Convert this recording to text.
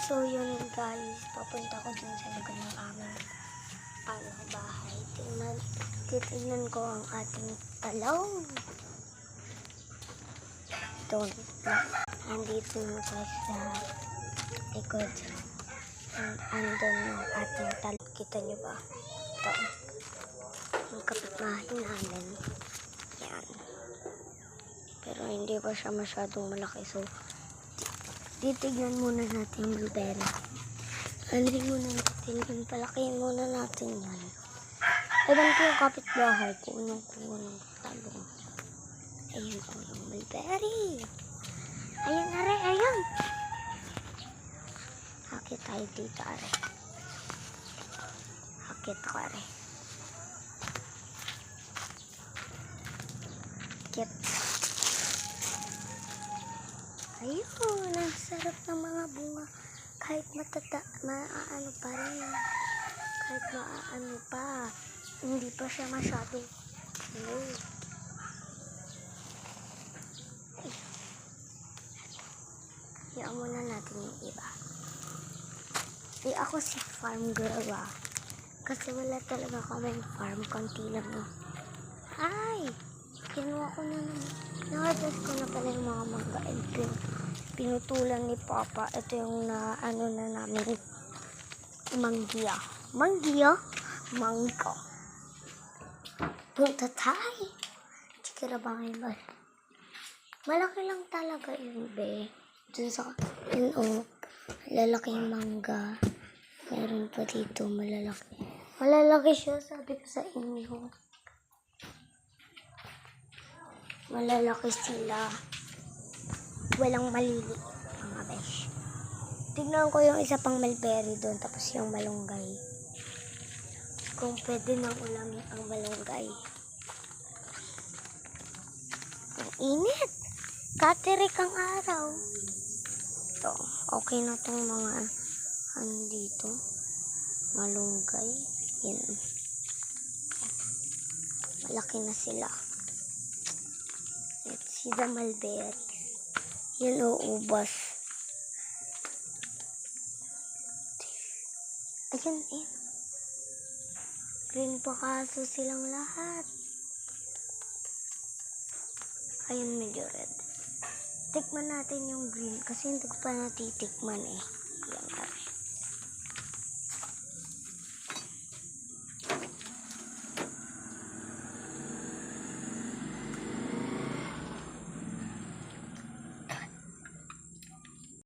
So yun guys, papunta ko dun sa lugar ng aming bahay. Titignan ko ang ating talong. Ito, andito na guys sa likod. Andun yung ating talong. Kita nyo ba? Ito. Ang kapitbahay namin. Yan. Pero hindi pa siya masyadong malaki. So, titignan muna natin yung blueberry. Andin muna natin yun. Palakihin muna natin yan. Ewan ko yung kapitbahay ko. Unang kuha ng talong. Ayan ko yung blueberry. Ayan, are. Ayan. Hakit tayo dito, are. Hakit ako, are. Hakit. Ayun, ang sarap ng mga bunga. Kahit maaano pa rin. Kahit maaano pa. Hindi pa siya masyado. Hayaan muna natin yung iba. Ako si farm girl kasi wala talaga kaming farm. Konti lang Ay! Kinuha ko na naman. Nakatest ko na pala yung mga mangga and pinutulan ni Papa. Ito yung ano na namin. Mangga. Mangga. Punta tayo. Chikira ba ngayon ba? Malaki lang talaga yun, be. Dun sa, yun lalaki yung mangga. Meron pa dito, malalaki. Malalaki siya, sabi ko sa inyo. Malalaki sila. Walang maliliit, mga besh. Tignan ko yung isa pang mulberry doon, tapos yung malunggay. Kung pwede nang ulamin ang malunggay. Ang init. Katirik ang araw. Ito, okay na tong mga dito. Malunggay. Yan. Malaki na sila. Let's see the mulberry. Yan ubas. Ayan, green pa kaso silang lahat. Ayan, medyo red. Tikman natin yung green kasi hindi ko pa natitikman Yan.